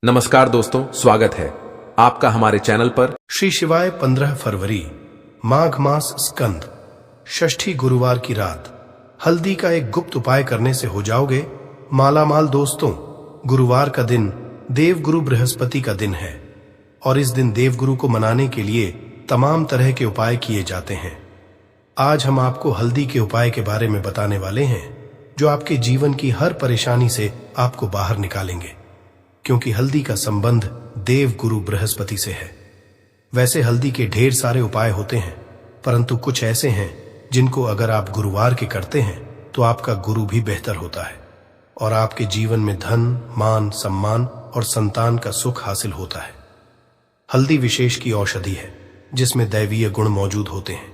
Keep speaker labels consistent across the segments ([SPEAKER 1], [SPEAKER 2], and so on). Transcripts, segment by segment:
[SPEAKER 1] नमस्कार दोस्तों, स्वागत है आपका हमारे चैनल पर।
[SPEAKER 2] श्री शिवाय 15 फरवरी माघ मास स्कंद षष्ठी गुरुवार की रात हल्दी का एक गुप्त उपाय करने से हो जाओगे मालामाल। दोस्तों, गुरुवार का दिन देवगुरु बृहस्पति का दिन है और इस दिन देवगुरु को मनाने के लिए तमाम तरह के उपाय किए जाते हैं। आज हम आपको हल्दी के उपाय के बारे में बताने वाले हैं जो आपके जीवन की हर परेशानी से आपको बाहर निकालेंगे, क्योंकि हल्दी का संबंध देव गुरु बृहस्पति से है। वैसे हल्दी के ढेर सारे उपाय होते हैं, परंतु कुछ ऐसे हैं जिनको अगर आप गुरुवार के करते हैं तो आपका गुरु भी बेहतर होता है और आपके जीवन में धन, मान, सम्मान और संतान का सुख हासिल होता है। हल्दी विशेष की औषधि है जिसमें दैवीय गुण मौजूद होते हैं।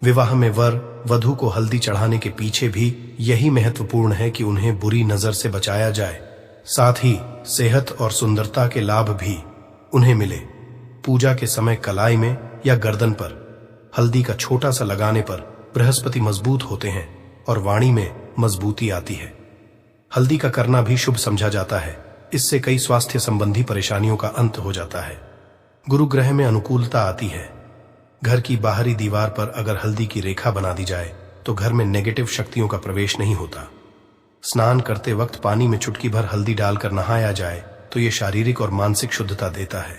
[SPEAKER 2] विवाह में वर वधू को हल्दी चढ़ाने के पीछे भी यही महत्वपूर्ण है कि उन्हें बुरी नजर से बचाया जाए, साथ ही सेहत और सुंदरता के लाभ भी उन्हें मिले। पूजा के समय कलाई में या गर्दन पर हल्दी का छोटा सा लगाने पर बृहस्पति मजबूत होते हैं और वाणी में मजबूती आती है। हल्दी का करना भी शुभ समझा जाता है। इससे कई स्वास्थ्य संबंधी परेशानियों का अंत हो जाता है। गुरु ग्रह में अनुकूलता आती है। घर की बाहरी दीवार पर अगर हल्दी की रेखा बना दी जाए तो घर में नेगेटिव शक्तियों का प्रवेश नहीं होता। स्नान करते वक्त पानी में चुटकी भर हल्दी डालकर नहाया जाए तो यह शारीरिक और मानसिक शुद्धता देता है।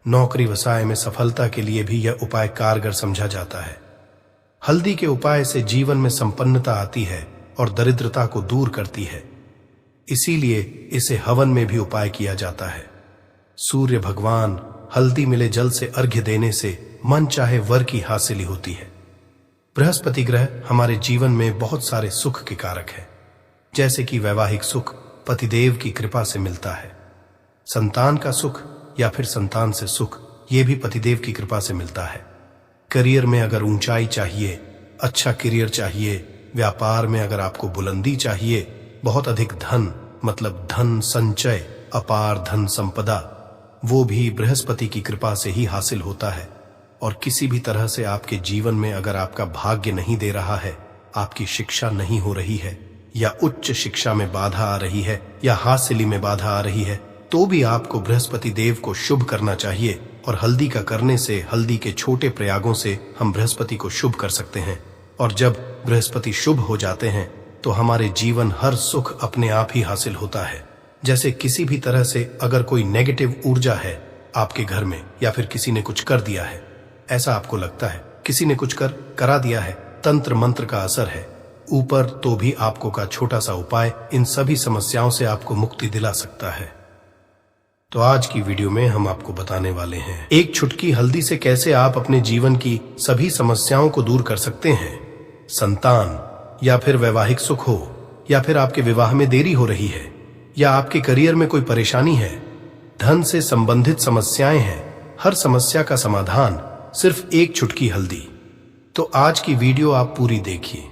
[SPEAKER 2] नौकरी व्यवसाय में सफलता के लिए भी यह उपाय कारगर समझा जाता है। हल्दी के उपाय से जीवन में संपन्नता आती है और दरिद्रता को दूर करती है। इसीलिए इसे हवन में भी उपाय किया जाता है। सूर्य भगवान हल्दी मिले जल से अर्घ्य देने से मन चाहे वर की हासिली होती है। बृहस्पति ग्रह हमारे जीवन में बहुत सारे सुख के कारक है, जैसे कि वैवाहिक सुख पतिदेव की कृपा से मिलता है। संतान का सुख या फिर संतान से सुख ये भी पतिदेव की कृपा से मिलता है। करियर में अगर ऊंचाई चाहिए, अच्छा करियर चाहिए, व्यापार में अगर आपको बुलंदी चाहिए, बहुत अधिक धन मतलब धन संचय, अपार धन संपदा, वो भी बृहस्पति की कृपा से ही हासिल होता है। और किसी भी तरह से आपके जीवन में अगर आपका भाग्य नहीं दे रहा है, आपकी शिक्षा नहीं हो रही है या उच्च शिक्षा में बाधा आ रही है या हासिली में बाधा आ रही है, तो भी आपको बृहस्पति देव को शुभ करना चाहिए। और हल्दी का करने से, हल्दी के छोटे प्रयागों से हम बृहस्पति को शुभ कर सकते हैं। और जब बृहस्पति शुभ हो जाते हैं तो हमारे जीवन हर सुख अपने आप ही हासिल होता है। जैसे किसी भी तरह से अगर कोई नेगेटिव ऊर्जा है आपके घर में या फिर किसी ने कुछ कर दिया है, ऐसा आपको लगता है किसी ने कुछ करा दिया है, तंत्र मंत्र का असर है ऊपर, तो भी आपको का छोटा सा उपाय इन सभी समस्याओं से आपको मुक्ति दिला सकता है। तो आज की वीडियो में हम आपको बताने वाले हैं एक छुटकी हल्दी से कैसे आप अपने जीवन की सभी समस्याओं को दूर कर सकते हैं। संतान या फिर वैवाहिक सुख हो, या फिर आपके विवाह में देरी हो रही है, या आपके करियर में कोई परेशानी है, धन से संबंधित समस्याएं हैं, हर समस्या का समाधान सिर्फ एक छुटकी हल्दी। तो आज की वीडियो आप पूरी देखिए।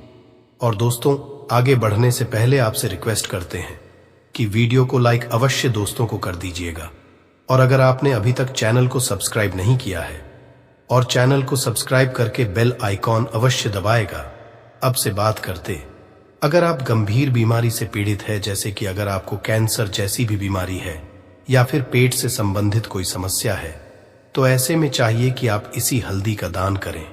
[SPEAKER 2] और दोस्तों, आगे बढ़ने से पहले आपसे रिक्वेस्ट करते हैं कि वीडियो को लाइक अवश्य दोस्तों को कर दीजिएगा। और अगर आपने अभी तक चैनल को सब्सक्राइब नहीं किया है और चैनल को सब्सक्राइब करके बेल आइकॉन अवश्य दबाएगा। अब से बात करते, अगर आप गंभीर बीमारी से पीड़ित है, जैसे कि अगर आपको कैंसर जैसी भी बीमारी है या फिर पेट से संबंधित कोई समस्या है, तो ऐसे में चाहिए कि आप इसी हल्दी का दान करें।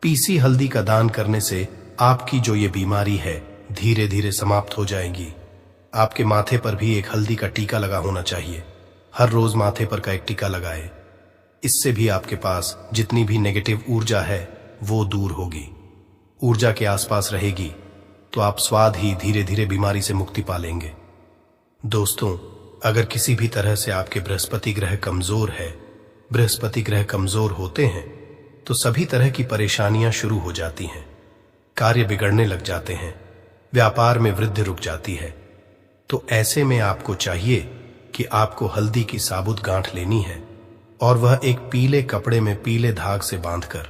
[SPEAKER 2] पीसी हल्दी का दान करने से आपकी जो ये बीमारी है धीरे धीरे समाप्त हो जाएगी। आपके माथे पर भी एक हल्दी का टीका लगा होना चाहिए। हर रोज माथे पर का एक टीका लगाए। इससे भी आपके पास जितनी भी नेगेटिव ऊर्जा है वो दूर होगी। ऊर्जा के आसपास रहेगी तो आप स्वाद ही धीरे धीरे बीमारी से मुक्ति पा लेंगे। दोस्तों, अगर किसी भी तरह से आपके बृहस्पति ग्रह कमजोर है, बृहस्पति ग्रह कमजोर होते हैं तो सभी तरह की परेशानियां शुरू हो जाती हैं। कार्य बिगड़ने लग जाते हैं, व्यापार में वृद्धि रुक जाती है। तो ऐसे में आपको चाहिए कि आपको हल्दी की साबुत गांठ लेनी है और वह एक पीले कपड़े में पीले धाग से बांधकर,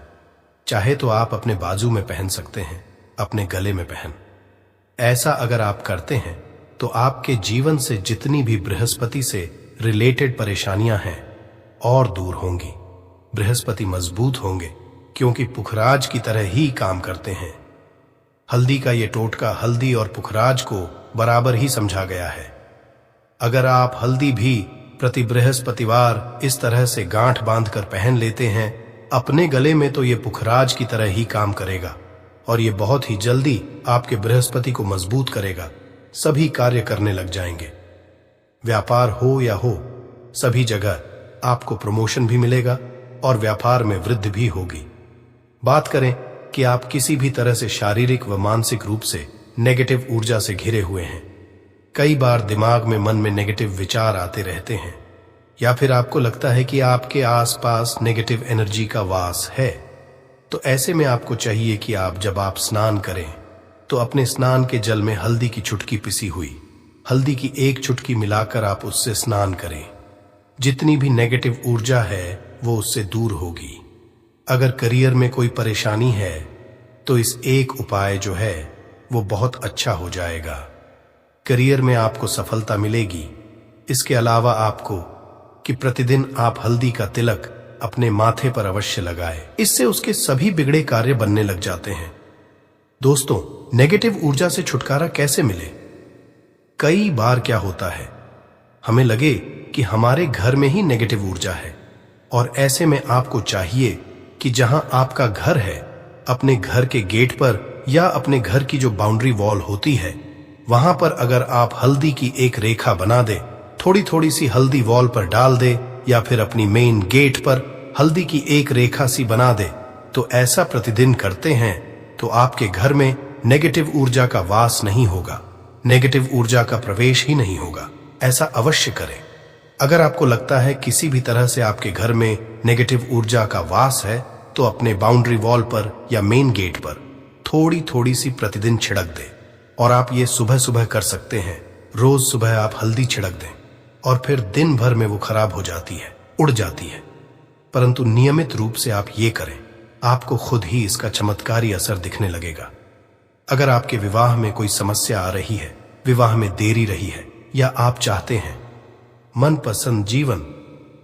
[SPEAKER 2] चाहे तो आप अपने बाजू में पहन सकते हैं, अपने गले में पहन। ऐसा अगर आप करते हैं तो आपके जीवन से जितनी भी बृहस्पति से रिलेटेड परेशानियां हैं और दूर होंगी। बृहस्पति मजबूत होंगे क्योंकि पुखराज की तरह ही काम करते हैं। हल्दी का ये टोटका हल्दी और पुखराज को बराबर ही समझा गया है। अगर आप हल्दी भी प्रति बृहस्पतिवार इस तरह से गांठ बांधकर पहन लेते हैं अपने गले में, तो ये पुखराज की तरह ही काम करेगा और ये बहुत ही जल्दी आपके बृहस्पति को मजबूत करेगा। सभी कार्य करने लग जाएंगे। व्यापार हो या हो, सभी जगह आपको प्रमोशन भी मिलेगा और व्यापार में वृद्धि भी होगी। बात करें कि आप किसी भी तरह से शारीरिक व मानसिक रूप से नेगेटिव ऊर्जा से घिरे हुए हैं। कई बार दिमाग में, मन में नेगेटिव विचार आते रहते हैं, या फिर आपको लगता है कि आपके आसपास नेगेटिव एनर्जी का वास है। तो ऐसे में आपको चाहिए कि जब आप स्नान करें तो अपने स्नान के जल में हल्दी की चुटकी पिसी हुई हल्दी की एक चुटकी मिलाकर आप उससे स्नान करें। जितनी भी नेगेटिव ऊर्जा है वो उससे दूर होगी। अगर करियर में कोई परेशानी है तो इस एक उपाय जो है वो बहुत अच्छा हो जाएगा। करियर में आपको सफलता मिलेगी। इसके अलावा आपको कि प्रतिदिन आप हल्दी का तिलक अपने माथे पर अवश्य लगाएं। इससे उसके सभी बिगड़े कार्य बनने लग जाते हैं। दोस्तों, नेगेटिव ऊर्जा से छुटकारा कैसे मिले? कई बार क्या होता है, हमें लगे कि हमारे घर में ही नेगेटिव ऊर्जा है और ऐसे में आपको चाहिए कि जहां आपका घर है, अपने घर के गेट पर या अपने घर की जो बाउंड्री वॉल होती है वहां पर अगर आप हल्दी की एक रेखा बना दे, थोड़ी थोड़ी सी हल्दी वॉल पर डाल दे या फिर अपनी मेन गेट पर हल्दी की एक रेखा सी बना दे, तो ऐसा प्रतिदिन करते हैं तो आपके घर में नेगेटिव ऊर्जा का वास नहीं होगा, नेगेटिव ऊर्जा का प्रवेश ही नहीं होगा। ऐसा अवश्य करें। अगर आपको लगता है किसी भी तरह से आपके घर में नेगेटिव ऊर्जा का वास है तो अपने बाउंड्री वॉल पर या मेन गेट पर थोड़ी थोड़ी सी प्रतिदिन छिड़क दें। और आप ये सुबह सुबह कर सकते हैं। रोज सुबह आप हल्दी छिड़क दें और फिर दिन भर में वो खराब हो जाती है, उड़ जाती है। परंतु नियमित रूप से आप ये करें, आपको खुद ही इसका चमत्कारी असर दिखने लगेगा। अगर आपके विवाह में कोई समस्या आ रही है, विवाह में देरी रही है, या आप चाहते हैं मनपसंद जीवन,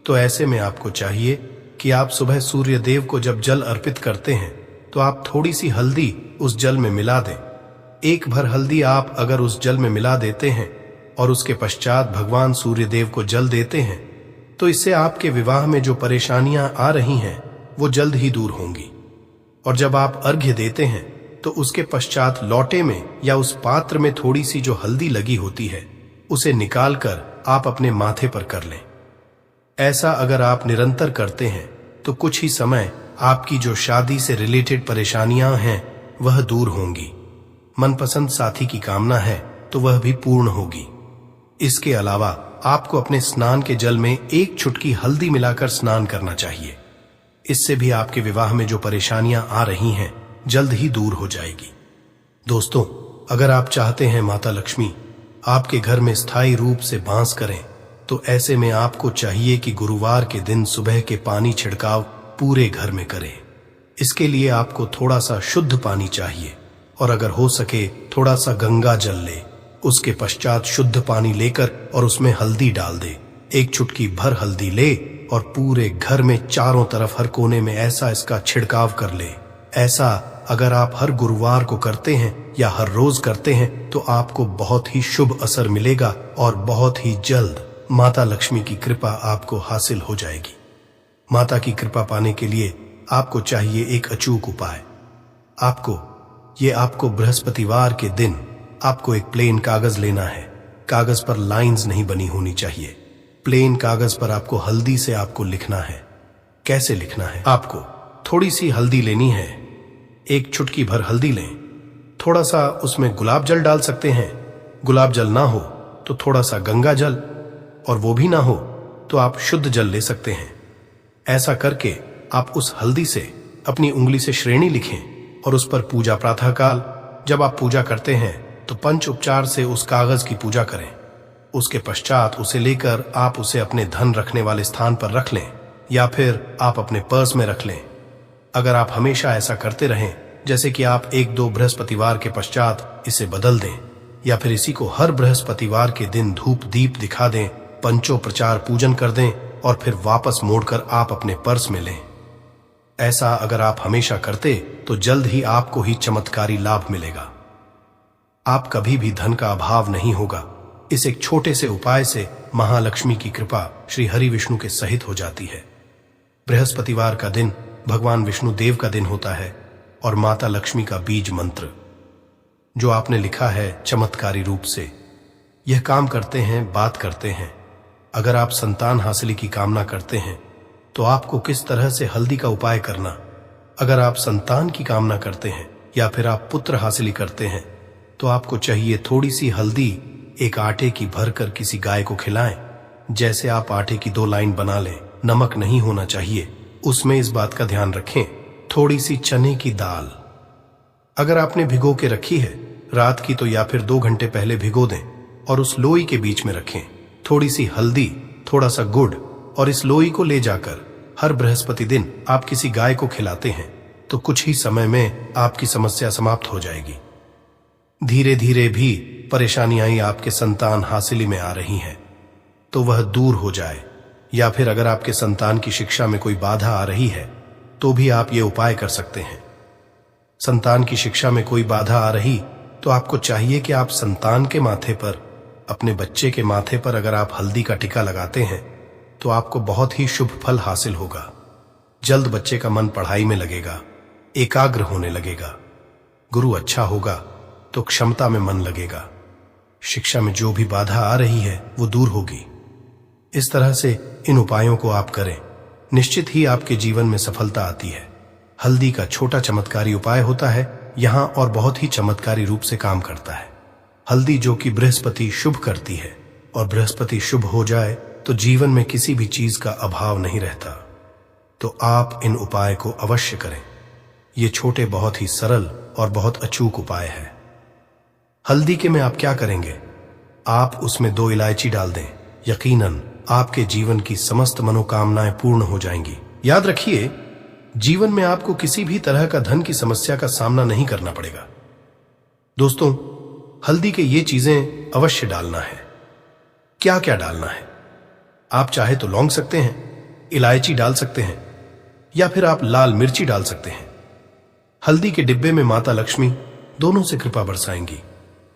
[SPEAKER 2] तो ऐसे में आपको चाहिए कि आप सुबह सूर्य देव को जब जल अर्पित करते हैं तो आप थोड़ी सी हल्दी उस जल में मिला दें। एक भर हल्दी आप अगर उस जल में मिला देते हैं और उसके पश्चात भगवान सूर्य देव को जल देते हैं तो इससे आपके विवाह में जो परेशानियां आ रही हैं वो जल्द ही दूर होंगी। और जब आप अर्घ्य देते हैं तो उसके पश्चात लौटे में या उस पात्र में थोड़ी सी जो हल्दी लगी होती है उसे निकालकर आप अपने माथे पर कर लें। ऐसा अगर आप निरंतर करते हैं तो कुछ ही समय आपकी जो शादी से रिलेटेड परेशानियां हैं वह दूर होंगी। मनपसंद साथी की कामना है तो वह भी पूर्ण होगी। इसके अलावा आपको अपने स्नान के जल में एक चुटकी हल्दी मिलाकर स्नान करना चाहिए। इससे भी आपके विवाह में जो परेशानियां आ रही हैं जल्द ही दूर हो जाएगी। दोस्तों, अगर आप चाहते हैं माता लक्ष्मी आपके घर में स्थायी रूप से वास करें तो ऐसे में आपको चाहिए कि गुरुवार के दिन सुबह के पानी छिड़काव पूरे घर में करें। इसके लिए आपको थोड़ा सा शुद्ध पानी चाहिए और अगर हो सके थोड़ा सा गंगा जल ले। उसके पश्चात शुद्ध पानी लेकर और उसमें हल्दी डाल दे। एक चुटकी भर हल्दी ले और पूरे घर में चारों तरफ हर कोने में ऐसा इसका छिड़काव कर ले। ऐसा अगर आप हर गुरुवार को करते हैं या हर रोज करते हैं तो आपको बहुत ही शुभ असर मिलेगा और बहुत ही जल्द माता लक्ष्मी की कृपा आपको हासिल हो जाएगी। माता की कृपा पाने के लिए आपको चाहिए एक अचूक उपाय। आपको बृहस्पतिवार के दिन आपको एक प्लेन कागज लेना है। कागज पर लाइंस नहीं बनी होनी चाहिए। प्लेन कागज पर आपको हल्दी से आपको लिखना है। कैसे लिखना है? आपको थोड़ी सी हल्दी लेनी है, एक चुटकी भर हल्दी लें, थोड़ा सा उसमें गुलाब जल डाल सकते हैं। गुलाब जल ना हो तो थोड़ा सा गंगा जल, और वो भी ना हो तो आप शुद्ध जल ले सकते हैं। ऐसा करके आप उस हल्दी से अपनी उंगली से श्रेणी लिखें और उस पर पूजा प्रातःकाल जब आप पूजा करते हैं तो पंच उपचार से उस कागज की पूजा करें। उसके पश्चात उसे लेकर आप उसे अपने धन रखने वाले स्थान पर रख लें या फिर आप अपने पर्स में रख लें। अगर आप हमेशा ऐसा करते रहें, जैसे कि आप 1-2 बृहस्पतिवार के पश्चात इसे बदल दें या फिर इसी को हर बृहस्पतिवार के दिन धूप दीप दिखा दें, पंचोपचार पूजन कर दें और फिर वापस मोड़कर आप अपने पर्स में लें। ऐसा अगर आप हमेशा करते तो जल्द ही आपको ही चमत्कारी लाभ मिलेगा। आप कभी भी धन का अभाव नहीं होगा। इस एक छोटे से उपाय से महालक्ष्मी की कृपा श्री हरि विष्णु के सहित हो जाती है। बृहस्पतिवार का दिन भगवान विष्णु देव का दिन होता है और माता लक्ष्मी का बीज मंत्र जो आपने लिखा है चमत्कारी रूप से यह काम करते हैं, बात करते हैं। अगर आप संतान हासिल की कामना करते हैं तो आपको किस तरह से हल्दी का उपाय करना। अगर आप संतान की कामना करते हैं या फिर आप पुत्र हासिल करते हैं तो आपको चाहिए थोड़ी सी हल्दी एक आटे की भरकर किसी गाय को खिलाएं। जैसे आप आटे की 2 लाइन बना लें, नमक नहीं होना चाहिए। उसमें इस बात का ध्यान रखें, थोड़ी सी चने की दाल अगर आपने भिगो के रखी है रात की तो या फिर 2 घंटे पहले भिगो दें और उस लोई के बीच में रखें। थोड़ी सी हल्दी, थोड़ा सा गुड़ और इस लोई को ले जाकर हर बृहस्पति दिन आप किसी गाय को खिलाते हैं तो कुछ ही समय में आपकी समस्या समाप्त हो जाएगी। धीरे धीरे भी परेशानियां आपके संतान हासिली में आ रही हैं तो वह दूर हो जाए, या फिर अगर आपके संतान की शिक्षा में कोई बाधा आ रही है तो भी आप ये उपाय कर सकते हैं। संतान की शिक्षा में कोई बाधा आ रही तो आपको चाहिए कि आप संतान के माथे पर, अपने बच्चे के माथे पर अगर आप हल्दी का टीका लगाते हैं तो आपको बहुत ही शुभ फल हासिल होगा। जल्द बच्चे का मन पढ़ाई में लगेगा, एकाग्र होने लगेगा। गुरु अच्छा होगा तो क्षमता में मन लगेगा। शिक्षा में जो भी बाधा आ रही है वो दूर होगी। इस तरह से इन उपायों को आप करें, निश्चित ही आपके जीवन में सफलता आती है। हल्दी का छोटा चमत्कारी उपाय होता है यहां और बहुत ही चमत्कारी रूप से काम करता है। हल्दी जो कि बृहस्पति शुभ करती है और बृहस्पति शुभ हो जाए तो जीवन में किसी भी चीज का अभाव नहीं रहता। तो आप इन उपाय को अवश्य करें। ये छोटे बहुत ही सरल और बहुत अचूक उपाय है। हल्दी के में आप क्या करेंगे, आप उसमें 2 इलायची डाल दें। यकीनन आपके जीवन की समस्त मनोकामनाएं पूर्ण हो जाएंगी। याद रखिए, जीवन में आपको किसी भी तरह का धन की समस्या का सामना नहीं करना पड़ेगा। दोस्तों, हल्दी के ये चीजें अवश्य डालना है। क्या क्या डालना है, आप चाहे तो लौंग सकते हैं, इलायची डाल सकते हैं या फिर आप लाल मिर्ची डाल सकते हैं। हल्दी के डिब्बे में माता लक्ष्मी दोनों से कृपा बरसाएंगी,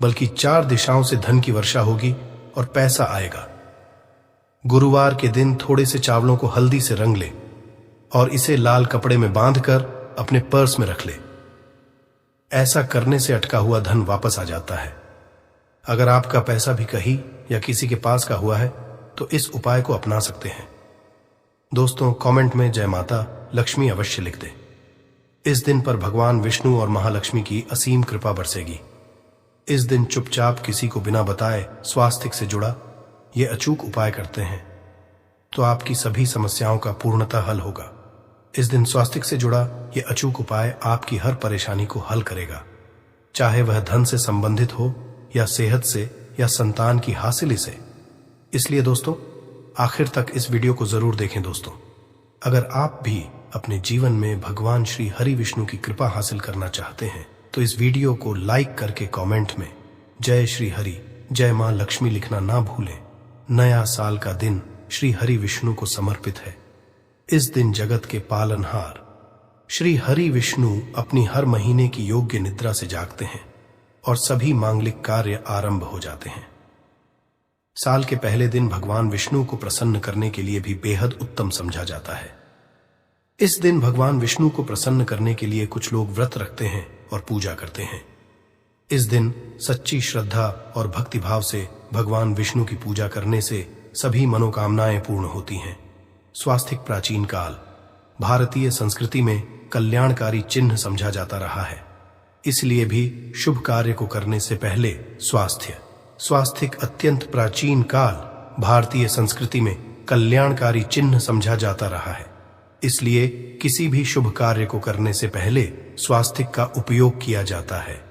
[SPEAKER 2] बल्कि 4 दिशाओं से धन की वर्षा होगी और पैसा आएगा। गुरुवार के दिन थोड़े से चावलों को हल्दी से रंग ले और इसे लाल कपड़े में बांधकर अपने पर्स में रख ले। ऐसा करने से अटका हुआ धन वापस आ जाता है। अगर आपका पैसा भी कहीं या किसी के पास का हुआ है तो इस उपाय को अपना सकते हैं। दोस्तों, कमेंट में जय माता लक्ष्मी अवश्य लिख दें। इस दिन पर भगवान विष्णु और महालक्ष्मी की असीम कृपा बरसेगी। इस दिन चुपचाप किसी को बिना बताए स्वास्थ्य से जुड़ा ये अचूक उपाय करते हैं तो आपकी सभी समस्याओं का पूर्णतः हल होगा। इस दिन स्वास्थ्य से जुड़ा ये अचूक उपाय आपकी हर परेशानी को हल करेगा, चाहे वह धन से संबंधित हो या सेहत से या संतान की हासिली से। इसलिए दोस्तों, आखिर तक इस वीडियो को जरूर देखें। दोस्तों, अगर आप भी अपने जीवन में भगवान श्री हरि विष्णु की कृपा हासिल करना चाहते हैं तो इस वीडियो को लाइक करके कमेंट में जय श्री हरि, जय मां लक्ष्मी लिखना ना भूलें। नया साल का दिन श्री हरि विष्णु को समर्पित है। इस दिन जगत के पालनहार श्री हरि विष्णु अपनी हर महीने की योग्य निद्रा से जागते हैं और सभी मांगलिक कार्य आरंभ हो जाते हैं। साल के पहले दिन भगवान विष्णु को प्रसन्न करने के लिए भी बेहद उत्तम समझा जाता है। इस दिन भगवान विष्णु को प्रसन्न करने के लिए कुछ लोग व्रत रखते हैं और पूजा करते हैं। इस दिन सच्ची श्रद्धा और भक्तिभाव से भगवान विष्णु की पूजा करने से सभी मनोकामनाएं पूर्ण होती हैं। स्वास्तिक प्राचीन काल भारतीय संस्कृति में कल्याणकारी चिन्ह समझा जाता रहा है। इसलिए भी शुभ कार्य को करने से पहले स्वास्तिक अत्यंत प्राचीन काल भारतीय संस्कृति में कल्याणकारी चिन्ह समझा जाता रहा है। इसलिए किसी भी शुभ कार्य को करने से पहले स्वास्तिक का उपयोग किया जाता है।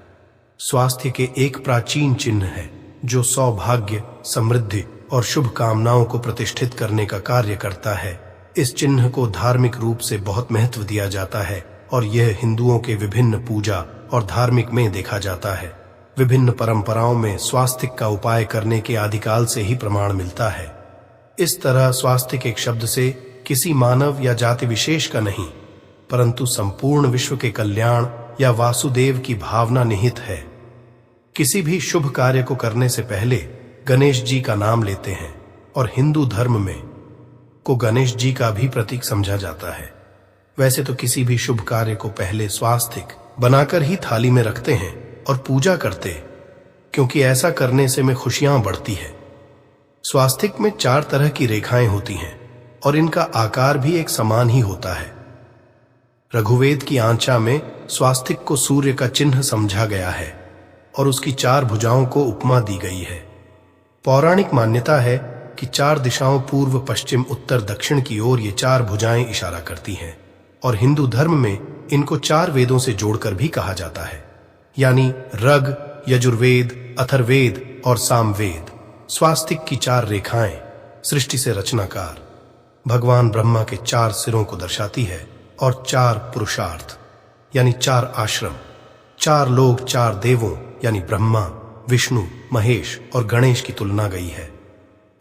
[SPEAKER 2] स्वास्थ्य के एक प्राचीन चिन्ह है जो सौभाग्य, समृद्धि और शुभ कामनाओं को प्रतिष्ठित करने का कार्य करता है। इस चिन्ह को धार्मिक रूप से बहुत महत्व दिया जाता है और यह हिंदुओं के विभिन्न पूजा और धार्मिक में देखा जाता है। विभिन्न परंपराओं में स्वास्तिक का उपाय करने के आदिकाल से ही प्रमाण मिलता है। इस तरह स्वास्तिक एक शब्द से किसी मानव या जाति विशेष का नहीं, परंतु संपूर्ण विश्व के कल्याण या वासुदेव की भावना निहित है। किसी भी शुभ कार्य को करने से पहले गणेश जी का नाम लेते हैं और हिंदू धर्म में को गणेश जी का भी प्रतीक समझा जाता है। वैसे तो किसी भी शुभ कार्य को पहले स्वास्तिक बनाकर ही थाली में रखते हैं और पूजा करते, क्योंकि ऐसा करने से में खुशियां बढ़ती है। स्वास्तिक में 4 तरह की रेखाएं होती हैं और इनका आकार भी एक समान ही होता है। रघुवेद की आंचा में स्वास्तिक को सूर्य का चिन्ह समझा गया है और उसकी 4 भुजाओं को उपमा दी गई है। पौराणिक मान्यता है कि 4 दिशाओं पूर्व, पश्चिम, उत्तर, दक्षिण की ओर ये 4 भुजाएं इशारा करती हैं और हिंदू धर्म में इनको 4 वेदों से जोड़कर भी कहा जाता है, यानी ऋग, यजुर्वेद, अथर्ववेद और सामवेद। स्वास्तिक की 4 रेखाएं सृष्टि से रचनाकार भगवान ब्रह्मा के 4 सिरों को दर्शाती है और 4 पुरुषार्थ यानी 4 आश्रम, 4 लोग, 4 देवों यानी ब्रह्मा, विष्णु, महेश और गणेश की तुलना गई है।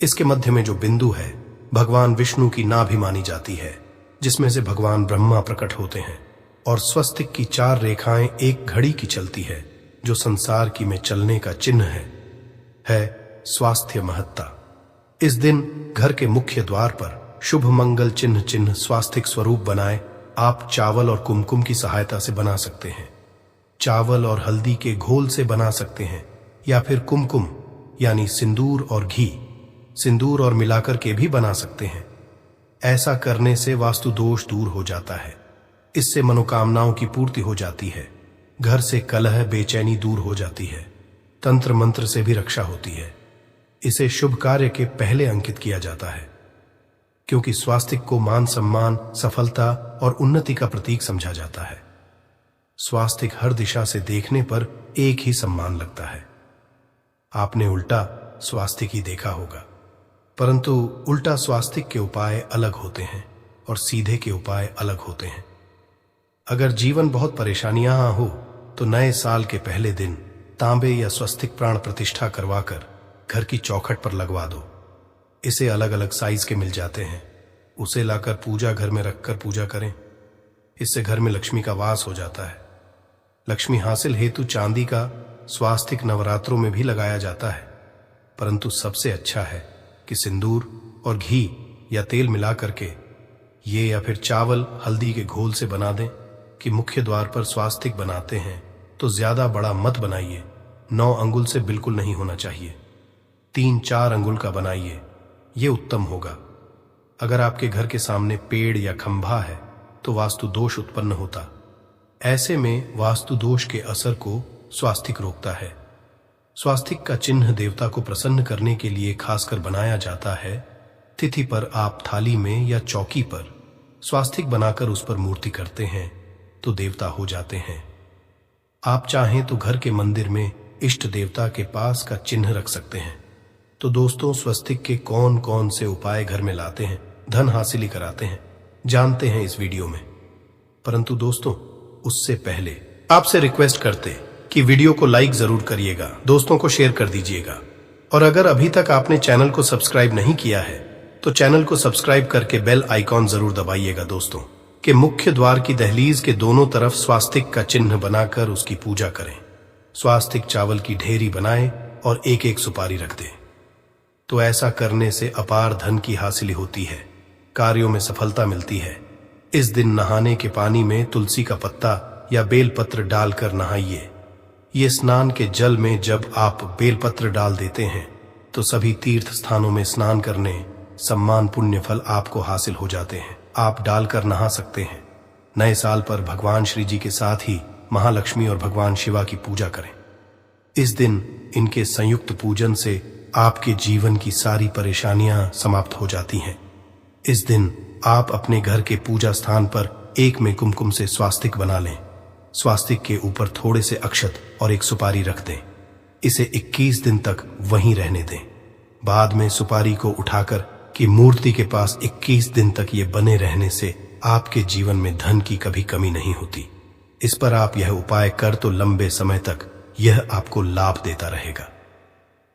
[SPEAKER 2] इसके मध्य में जो बिंदु है भगवान विष्णु की नाभि मानी जाती है, जिसमें से भगवान ब्रह्मा प्रकट होते हैं। और स्वस्तिक की 4 रेखाएं एक घड़ी की चलती है, जो संसार की में चलने का चिन्ह है स्वास्थ्य महत्ता। इस दिन घर के मुख्य द्वार पर शुभ मंगल चिन्ह स्वास्तिक स्वरूप बनाए आप चावल और कुमकुम की सहायता से बना सकते हैं। चावल और हल्दी के घोल से बना सकते हैं या फिर कुमकुम यानी सिंदूर और घी, सिंदूर और मिलाकर के भी बना सकते हैं। ऐसा करने से वास्तु दोष दूर हो जाता है। इससे मनोकामनाओं की पूर्ति हो जाती है, घर से कलह, बेचैनी दूर हो जाती है, तंत्र मंत्र से भी रक्षा होती है। इसे शुभ कार्य के पहले अंकित किया जाता है, क्योंकि स्वास्तिक को मान सम्मान, सफलता और उन्नति का प्रतीक समझा जाता है। स्वास्तिक हर दिशा से देखने पर एक ही सम्मान लगता है। आपने उल्टा स्वास्तिक ही देखा होगा, परंतु उल्टा स्वास्तिक के उपाय अलग होते हैं और सीधे के उपाय अलग होते हैं। अगर जीवन बहुत परेशानियां हो तो नए साल के पहले दिन तांबे या स्वस्तिक प्राण प्रतिष्ठा करवाकर घर की चौखट पर लगवा दो। इसे अलग अलग साइज के मिल जाते हैं। उसे लाकर पूजा घर में रखकर पूजा करें। इससे घर में लक्ष्मी का वास हो जाता है। लक्ष्मी हासिल हेतु चांदी का स्वास्तिक नवरात्रों में भी लगाया जाता है, परंतु सबसे अच्छा है कि सिंदूर और घी या तेल मिला करके ये या फिर चावल हल्दी के घोल से बना दें। कि मुख्य द्वार पर स्वास्तिक बनाते हैं तो ज्यादा बड़ा मत बनाइए, 9 अंगुल से बिल्कुल नहीं होना चाहिए, 3-4 अंगुल का बनाइए, ये उत्तम होगा। अगर आपके घर के सामने पेड़ या खंभा है तो वास्तु दोष उत्पन्न होता। ऐसे में वास्तु दोष के असर को स्वास्तिक रोकता है। स्वास्तिक का चिन्ह देवता को प्रसन्न करने के लिए खासकर बनाया जाता है। तिथि पर आप थाली में या चौकी पर स्वास्तिक बनाकर उस पर मूर्ति करते हैं तो देवता हो जाते हैं। आप चाहें तो घर के मंदिर में इष्ट देवता के पास का चिन्ह रख सकते हैं। तो दोस्तों, स्वस्तिक के कौन कौन से उपाय घर में लाते हैं, धन हासिल कराते हैं, जानते हैं इस वीडियो में। परंतु दोस्तों, उससे पहले आपसे रिक्वेस्ट करते कि वीडियो को लाइक जरूर करिएगा, दोस्तों को शेयर कर दीजिएगा, और अगर अभी तक आपने चैनल को सब्सक्राइब नहीं किया है तो चैनल को सब्सक्राइब करके बेल आइकॉन जरूर दबाइएगा। दोस्तों के मुख्य द्वार की दहलीज के दोनों तरफ स्वास्तिक का चिन्ह बनाकर उसकी पूजा करें। स्वास्तिक चावल की ढेरी बनाएं और एक एक सुपारी रख दें। तो ऐसा करने से अपार धन की हासिल होती है, कार्यों में सफलता मिलती है। इस दिन नहाने के पानी में तुलसी का पत्ता या बेलपत्र डालकर नहाइए। ये स्नान के जल में जब आप बेलपत्र डाल देते हैं तो सभी तीर्थ स्थानों में स्नान करने सम्मान पुण्य फल आपको हासिल हो जाते हैं। आप डालकर नहा सकते हैं। नए साल पर भगवान श्री जी के साथ ही महालक्ष्मी और भगवान शिवा की पूजा करें। इस दिन इनके संयुक्त पूजन से आपके जीवन की सारी परेशानियां समाप्त हो जाती हैं। इस दिन आप अपने घर के पूजा स्थान पर एक में कुमकुम से स्वास्तिक बना लें। स्वास्तिक के ऊपर थोड़े से अक्षत और एक सुपारी रख दें। इसे 21 दिन तक वहीं रहने दें। बाद में सुपारी को उठाकर कि मूर्ति के पास 21 दिन तक ये बने रहने से आपके जीवन में धन की कभी कमी नहीं होती। इस पर आप यह उपाय कर तो लंबे समय तक यह आपको लाभ देता रहेगा।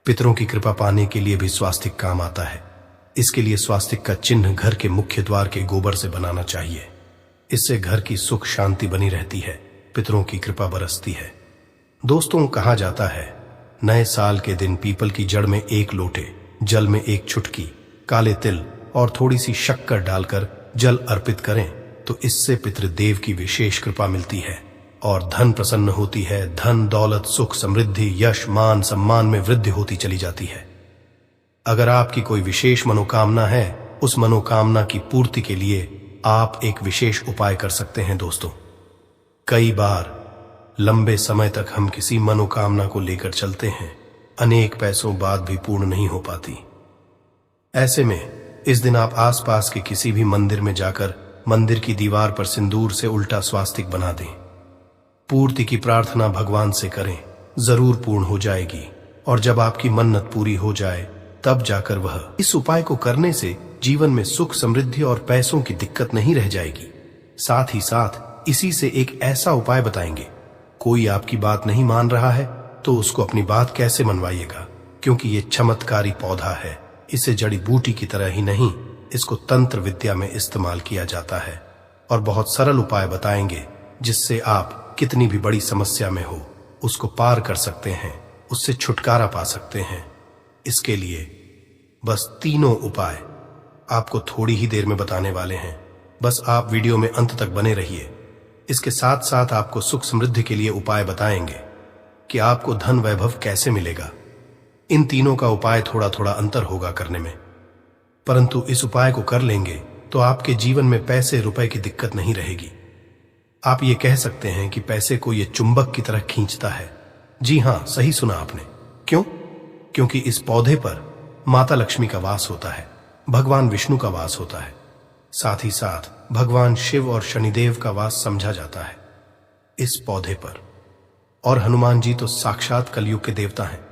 [SPEAKER 2] पितरों की कृपा पाने के लिए भी स्वास्तिक काम आता है। इसके लिए स्वास्तिक का चिन्ह घर के मुख्य द्वार के गोबर से बनाना चाहिए। इससे घर की सुख शांति बनी रहती है, पितरों की कृपा बरसती है। दोस्तों, कहा जाता है नए साल के दिन पीपल की जड़ में 1 लोटे जल में 1 चुटकी काले तिल और थोड़ी सी शक्कर डालकर जल अर्पित करें तो इससे पितृदेव की विशेष कृपा मिलती है और धन प्रसन्न होती है। धन, दौलत, सुख, समृद्धि, यश, मान, सम्मान में वृद्धि होती चली जाती है। अगर आपकी कोई विशेष मनोकामना है, उस मनोकामना की पूर्ति के लिए आप एक विशेष उपाय कर सकते हैं दोस्तों। कई बार लंबे समय तक हम किसी मनोकामना को लेकर चलते हैं, अनेक पैसों बाद भी पूर्ण नहीं हो पाती। ऐसे में इस दिन आप आसपास के किसी भी मंदिर में जाकर मंदिर की दीवार पर सिंदूर से उल्टा स्वास्तिक बना दें। पूर्ति की प्रार्थना भगवान से करें, जरूर पूर्ण हो जाएगी। और जब आपकी मन्नत पूरी हो जाए तब जाकर वह इस उपाय को करने से जीवन में सुख, समृद्धि और पैसों की दिक्कत नहीं रह जाएगी। साथ ही साथ इसी से एक ऐसा उपाय बताएंगे, कोई आपकी बात नहीं मान रहा है तो उसको अपनी बात कैसे मनवाइएगा, क्योंकि ये चमत्कारी पौधा है। इसे जड़ी बूटी की तरह ही नहीं, इसको तंत्र विद्या में इस्तेमाल किया जाता है। और बहुत सरल उपाय बताएंगे जिससे आप कितनी भी बड़ी समस्या में हो उसको पार कर सकते हैं, उससे छुटकारा पा सकते हैं। इसके लिए बस तीनों उपाय आपको थोड़ी ही देर में बताने वाले हैं। बस आप वीडियो में अंत तक बने रहिए। इसके साथ साथ आपको सुख समृद्धि के लिए उपाय बताएंगे कि आपको धन वैभव कैसे मिलेगा। इन तीनों का उपाय थोड़ा थोड़ा अंतर होगा करने में, परंतु इस उपाय को कर लेंगे तो आपके जीवन में पैसे रुपए की दिक्कत नहीं रहेगी। आप ये कह सकते हैं कि पैसे को ये चुंबक की तरह खींचता है। जी हां, सही सुना आपने। क्यों? क्योंकि इस पौधे पर माता लक्ष्मी का वास होता है, भगवान विष्णु का वास होता है, साथ ही साथ भगवान शिव और शनिदेव का वास समझा जाता है इस पौधे पर। और हनुमान जी तो साक्षात कलयुग के देवता हैं।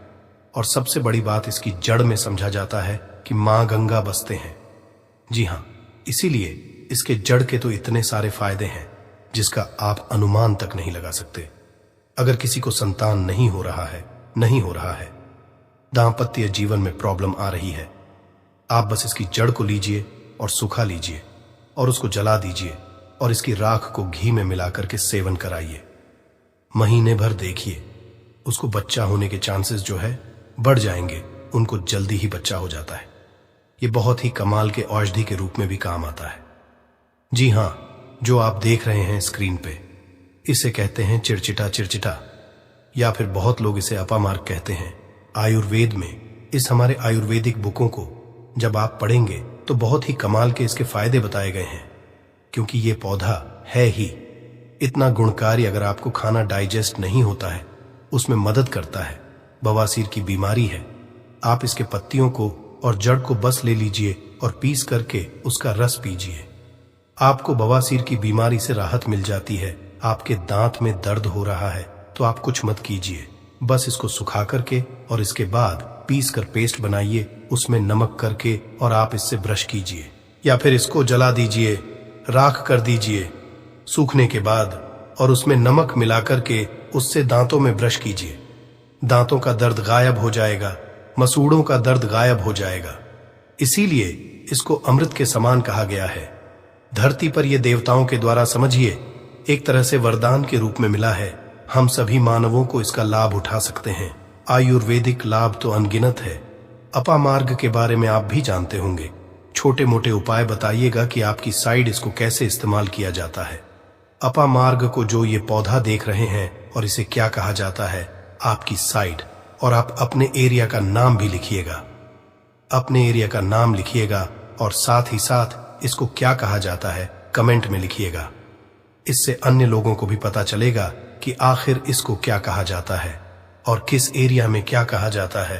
[SPEAKER 2] और सबसे बड़ी बात, इसकी जड़ में समझा जाता है कि मां गंगा बसते हैं। जी हां, इसीलिए इसके जड़ के तो इतने सारे फायदे हैं जिसका आप अनुमान तक नहीं लगा सकते। अगर किसी को संतान नहीं हो रहा है, दांपत्य जीवन में प्रॉब्लम आ रही है, आप बस इसकी जड़ को लीजिए और सुखा लीजिए और उसको जला दीजिए और इसकी राख को घी में मिलाकर के सेवन कराइए। महीने भर देखिए, उसको बच्चा होने के चांसेस जो है बढ़ जाएंगे, उनको जल्दी ही बच्चा हो जाता है। ये बहुत ही कमाल के औषधि के रूप में भी काम आता है। जी हां, जो आप देख रहे हैं स्क्रीन पे, इसे कहते हैं चिड़चिटा, या फिर बहुत लोग इसे अपामार्ग कहते हैं। आयुर्वेद में इस हमारे आयुर्वेदिक बुकों को जब आप पढ़ेंगे तो बहुत ही कमाल के इसके फायदे बताए गए हैं, क्योंकि ये पौधा है ही इतना गुणकारी। अगर आपको खाना डाइजेस्ट नहीं होता है, उसमें मदद करता है। बवासीर की बीमारी है, आप इसके पत्तियों को और जड़ को बस ले लीजिए और पीस करके उसका रस पीजिए। आपको बवासीर की बीमारी से राहत मिल जाती है। आपके दांत में दर्द हो रहा है तो आप कुछ मत कीजिए, बस इसको सुखा करके और इसके बाद पीस कर पेस्ट बनाइए, उसमें नमक करके और आप इससे ब्रश कीजिए, या फिर इसको जला दीजिए, राख कर दीजिए सूखने के बाद, और उसमें नमक मिला करके उससे दांतों में ब्रश कीजिए। दांतों का दर्द गायब हो जाएगा, मसूड़ों का दर्द गायब हो जाएगा। इसीलिए इसको अमृत के समान कहा गया है। धरती पर यह देवताओं के द्वारा समझिए एक तरह से वरदान के रूप में मिला है। हम सभी मानवों को इसका लाभ उठा सकते हैं। आयुर्वेदिक लाभ तो अनगिनत है। अपामार्ग के बारे में आप भी जानते होंगे। छोटे मोटे उपाय बताइएगा कि आपकी साइड इसको कैसे इस्तेमाल किया जाता है। अपामार्ग को जो ये पौधा देख रहे हैं और इसे क्या कहा जाता है, आपकी साइड, और आप अपने एरिया का नाम भी लिखिएगा। अपने एरिया का नाम लिखिएगा और साथ ही साथ इसको क्या कहा जाता है कमेंट में लिखिएगा। इससे अन्य लोगों को भी पता चलेगा कि आखिर इसको क्या कहा जाता है और किस एरिया में क्या कहा जाता है,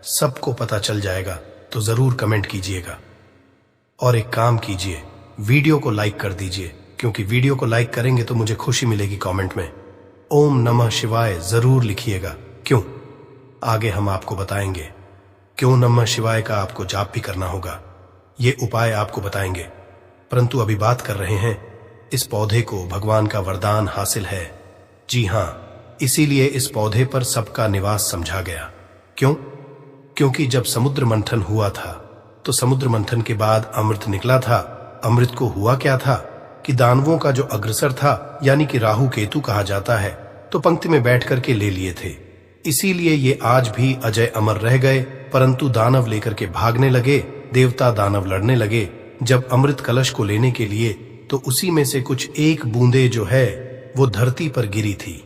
[SPEAKER 2] सबको पता चल जाएगा। तो जरूर कमेंट कीजिएगा और एक काम कीजिए, वीडियो को लाइक कर दीजिए, क्योंकि वीडियो को लाइक करेंगे तो मुझे खुशी मिलेगी। कमेंट में ओम नमः शिवाय जरूर लिखिएगा। क्यों? आगे हम आपको बताएंगे क्यों नमः शिवाय का आपको जाप भी करना होगा। ये उपाय आपको बताएंगे, परंतु अभी बात कर रहे हैं इस पौधे को भगवान का वरदान हासिल है। जी हां, इसीलिए इस पौधे पर सबका निवास समझा गया। क्यों? क्योंकि जब समुद्र मंथन हुआ था तो समुद्र मंथन के बाद अमृत निकला था। अमृत को हुआ क्या था कि दानवों का जो अग्रसर था, यानी कि राहु केतु कहा जाता है, तो पंक्ति में बैठ करके ले लिए थे। इसीलिए ये आज भी अजय अमर रह गए, परंतु दानव लेकर के भागने लगे देवता दानव लड़ने लगे जब अमृत कलश को लेने के लिए, तो उसी में से कुछ एक बूंदे जो है वो धरती पर गिरी थी,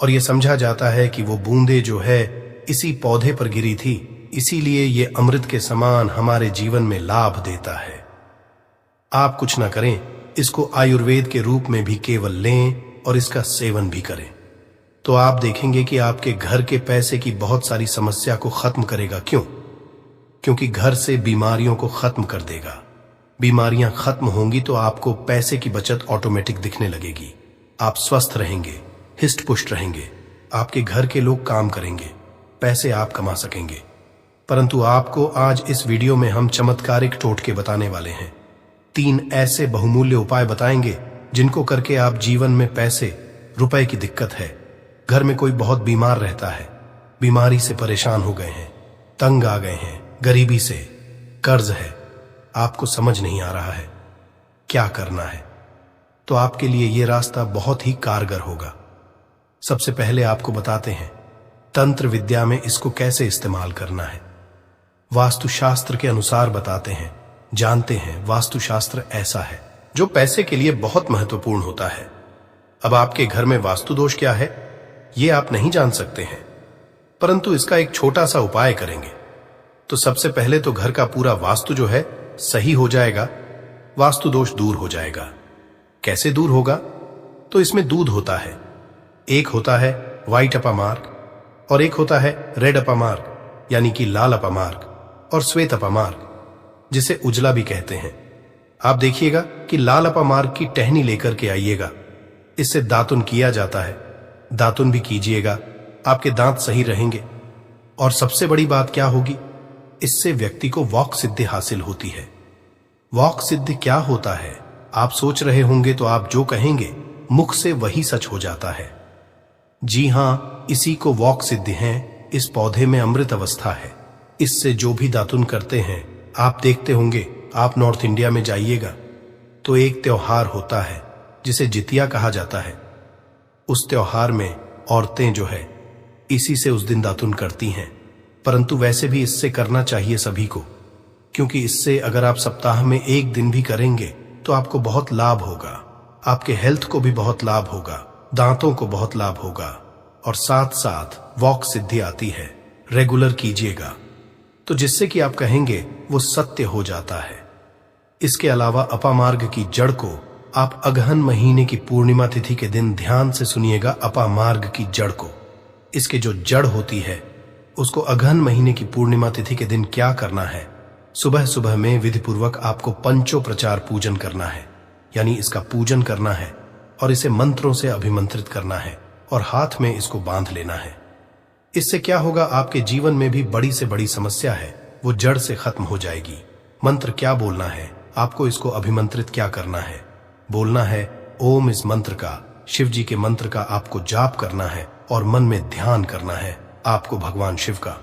[SPEAKER 2] और ये समझा जाता है कि वो बूंदे जो है इसी पौधे पर गिरी थी, इसीलिए ये अमृत के समान हमारे जीवन में लाभ देता है। आप कुछ ना करें, इसको आयुर्वेद के रूप में भी केवल लें और इसका सेवन भी करें, तो आप देखेंगे कि आपके घर के पैसे की बहुत सारी समस्या को खत्म करेगा। क्यों? क्योंकि घर से बीमारियों को खत्म कर देगा। बीमारियां खत्म होंगी तो आपको पैसे की बचत ऑटोमेटिक दिखने लगेगी। आप स्वस्थ रहेंगे, हिष्ट पुष्ट रहेंगे, आपके घर के लोग काम करेंगे, पैसे आप कमा सकेंगे। परंतु आपको आज इस वीडियो में हम चमत्कारिक टोटके बताने वाले हैं। 3 ऐसे बहुमूल्य उपाय बताएंगे जिनको करके आप जीवन में पैसे रुपए की दिक्कत है, घर में कोई बहुत बीमार रहता है, बीमारी से परेशान हो गए हैं, तंग आ गए हैं, गरीबी से, कर्ज है, आपको समझ नहीं आ रहा है क्या करना है, तो आपके लिए यह रास्ता बहुत ही कारगर होगा। सबसे पहले आपको बताते हैं तंत्र विद्या में इसको कैसे इस्तेमाल करना है। वास्तुशास्त्र के अनुसार बताते हैं, जानते हैं वास्तुशास्त्र ऐसा है जो पैसे के लिए बहुत महत्वपूर्ण होता है। अब आपके घर में वास्तु दोष क्या है ये आप नहीं जान सकते हैं, परंतु इसका एक छोटा सा उपाय करेंगे तो सबसे पहले तो घर का पूरा वास्तु जो है सही हो जाएगा, वास्तु दोष दूर हो जाएगा। कैसे दूर होगा? तो इसमें दूध होता है, एक होता है व्हाइट अपामार्ग और एक होता है रेड अपामार्ग, यानी कि लाल अपामार्ग और श्वेत अपामार्ग, जिसे उजला भी कहते हैं। आप देखिएगा कि लाल अपामार्ग की टहनी लेकर के आइएगा, इससे दातुन किया जाता है, दातुन भी कीजिएगा, आपके दांत सही रहेंगे। और सबसे बड़ी बात क्या होगी, इससे व्यक्ति को वाक सिद्धि हासिल होती है। वाक सिद्धि क्या होता है आप सोच रहे होंगे, तो आप जो कहेंगे मुख से वही सच हो जाता है। जी हां, इसी को वाक सिद्धि है। इस पौधे में अमृत अवस्था है, इससे जो भी दातुन करते हैं आप देखते होंगे। आप नॉर्थ इंडिया में जाइएगा तो एक त्योहार होता है जिसे जितिया कहा जाता है। उस त्योहार में औरतें जो है इसी से उस दिन दातुन करती हैं, परंतु वैसे भी इससे करना चाहिए सभी को, क्योंकि इससे अगर आप सप्ताह में एक दिन भी करेंगे तो आपको बहुत लाभ होगा, आपके हेल्थ को भी बहुत लाभ होगा, दांतों को बहुत लाभ होगा, और साथ साथ वाक सिद्धि आती है। रेगुलर कीजिएगा तो जिससे कि आप कहेंगे वो सत्य हो जाता है। इसके अलावा अपामार्ग की जड़ को आप अगहन महीने की पूर्णिमा तिथि के दिन ध्यान से सुनिएगा। अपामार्ग की जड़ को, इसके जो जड़ होती है उसको अगहन महीने की पूर्णिमा तिथि के दिन क्या करना है, सुबह सुबह में विधि पूर्वक आपको पंचोपचार पूजन करना है, यानी इसका पूजन करना है और इसे मंत्रों से अभिमंत्रित करना है और हाथ में इसको बांध लेना है। इससे क्या होगा, आपके जीवन में भी बड़ी से बड़ी समस्या है वो जड़ से खत्म हो जाएगी। मंत्र क्या बोलना है आपको, इसको अभिमंत्रित क्या करना है, बोलना है ओम। इस मंत्र का, शिव जी के मंत्र का आपको जाप करना है और मन में ध्यान करना है आपको भगवान शिव का।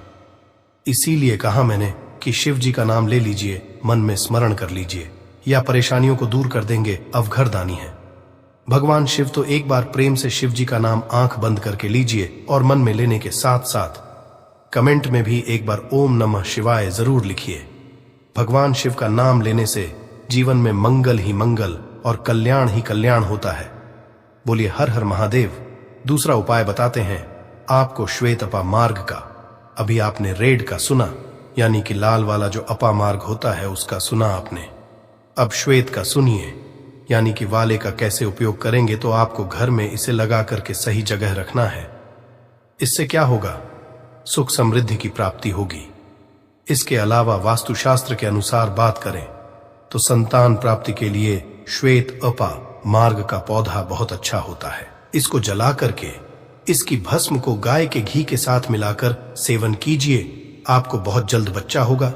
[SPEAKER 2] इसीलिए कहा मैंने कि शिव जी का नाम ले लीजिए, मन में स्मरण कर लीजिए, या परेशानियों को दूर कर देंगे, अवघरदानी है। भगवान शिव तो एक बार प्रेम से शिव जी का नाम आंख बंद करके लीजिए और मन में लेने के साथ साथ कमेंट में भी एक बार ओम नमः शिवाय जरूर लिखिए। भगवान शिव का नाम लेने से जीवन में मंगल ही मंगल और कल्याण ही कल्याण होता है। बोलिए हर हर महादेव। दूसरा उपाय बताते हैं आपको श्वेत अपामार्ग का। अभी आपने रेड का सुना, यानी कि लाल वाला जो अपामार्ग होता है उसका सुना आपने। अब श्वेत का सुनिए, यानी कि वाले का कैसे उपयोग करेंगे। तो आपको घर में इसे लगा करके सही जगह रखना है। इससे क्या होगा, सुख समृद्धि की प्राप्ति होगी। इसके अलावा वास्तुशास्त्र के अनुसार बात करें तो संतान प्राप्ति के लिए श्वेत अपा मार्ग का पौधा बहुत अच्छा होता है। इसको जला करके इसकी भस्म को गाय के घी के साथ मिलाकर सेवन कीजिए, आपको बहुत जल्द बच्चा होगा।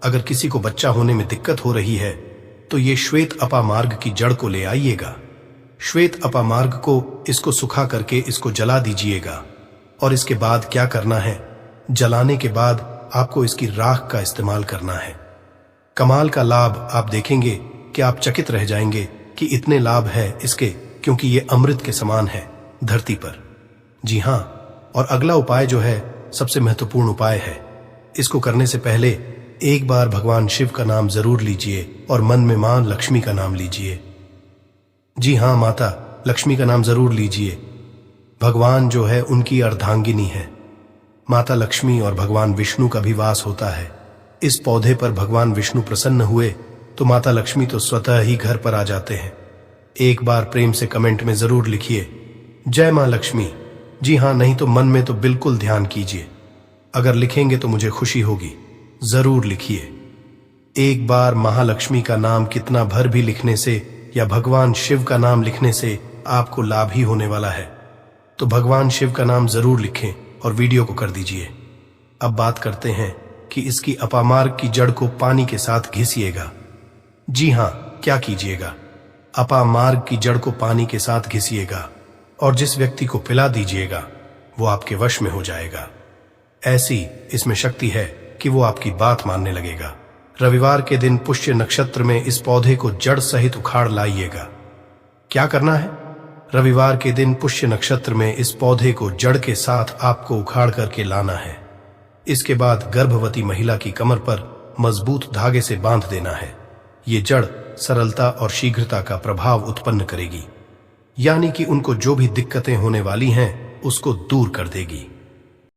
[SPEAKER 2] अगर किसी को बच्चा होने में दिक्कत हो रही है तो ये श्वेत अपामार्ग की जड़ को ले आइएगा। श्वेत अपामार्ग को इसको सुखा करके इसको जला दीजिएगा, और इसके बाद क्या करना है, जलाने के बाद आपको इसकी राख का इस्तेमाल करना है। कमाल का लाभ आप देखेंगे कि आप चकित रह जाएंगे कि इतने लाभ है इसके, क्योंकि ये अमृत के समान है धरती पर। जी हाँ, और अगला उपाय जो है सबसे महत्वपूर्ण उपाय है। इसको करने से पहले एक बार भगवान शिव का नाम जरूर लीजिए और मन में मां लक्ष्मी का नाम लीजिए। जी हाँ, माता लक्ष्मी का नाम जरूर लीजिए। भगवान जो है उनकी अर्धांगिनी है। माता लक्ष्मी और भगवान विष्णु का भी वास होता है। इस पौधे पर भगवान विष्णु प्रसन्न हुए तो माता लक्ष्मी तो स्वतः ही घर पर आ जाते हैं। एक बार प्रेम से कमेंट में जरूर लिखिए जय मां लक्ष्मी। जी हाँ, नहीं तो मन में तो बिल्कुल ध्यान कीजिए। अगर लिखेंगे तो मुझे खुशी होगी। जरूर लिखिए। एक बार महालक्ष्मी का नाम कितना भर भी लिखने से या भगवान शिव का नाम लिखने से आपको लाभ ही होने वाला है। तो भगवान शिव का नाम जरूर लिखें और वीडियो को कर दीजिए। अब बात करते हैं कि इसकी अपामार्ग की जड़ को पानी के साथ घिसिएगा। जी हाँ, क्या कीजिएगा? अपामार्ग की जड़ को पानी के साथ घिसिएगा और जिस व्यक्ति को पिला दीजिएगा वो आपके वश में हो जाएगा। ऐसी इसमें शक्ति है कि वो आपकी बात मानने लगेगा। रविवार के दिन पुष्य नक्षत्र में इस पौधे को जड़ सहित उखाड़ लाइएगा। क्या करना है? रविवार के दिन पुष्य नक्षत्र में इस पौधे को जड़ के साथ आपको उखाड़ करके लाना है। इसके बाद गर्भवती महिला की कमर पर मजबूत धागे से बांध देना है। ये जड़ सरलता और शीघ्रता का प्रभाव उत्पन्न करेगी, यानी कि उनको जो भी दिक्कतें होने वाली हैं उसको दूर कर देगी।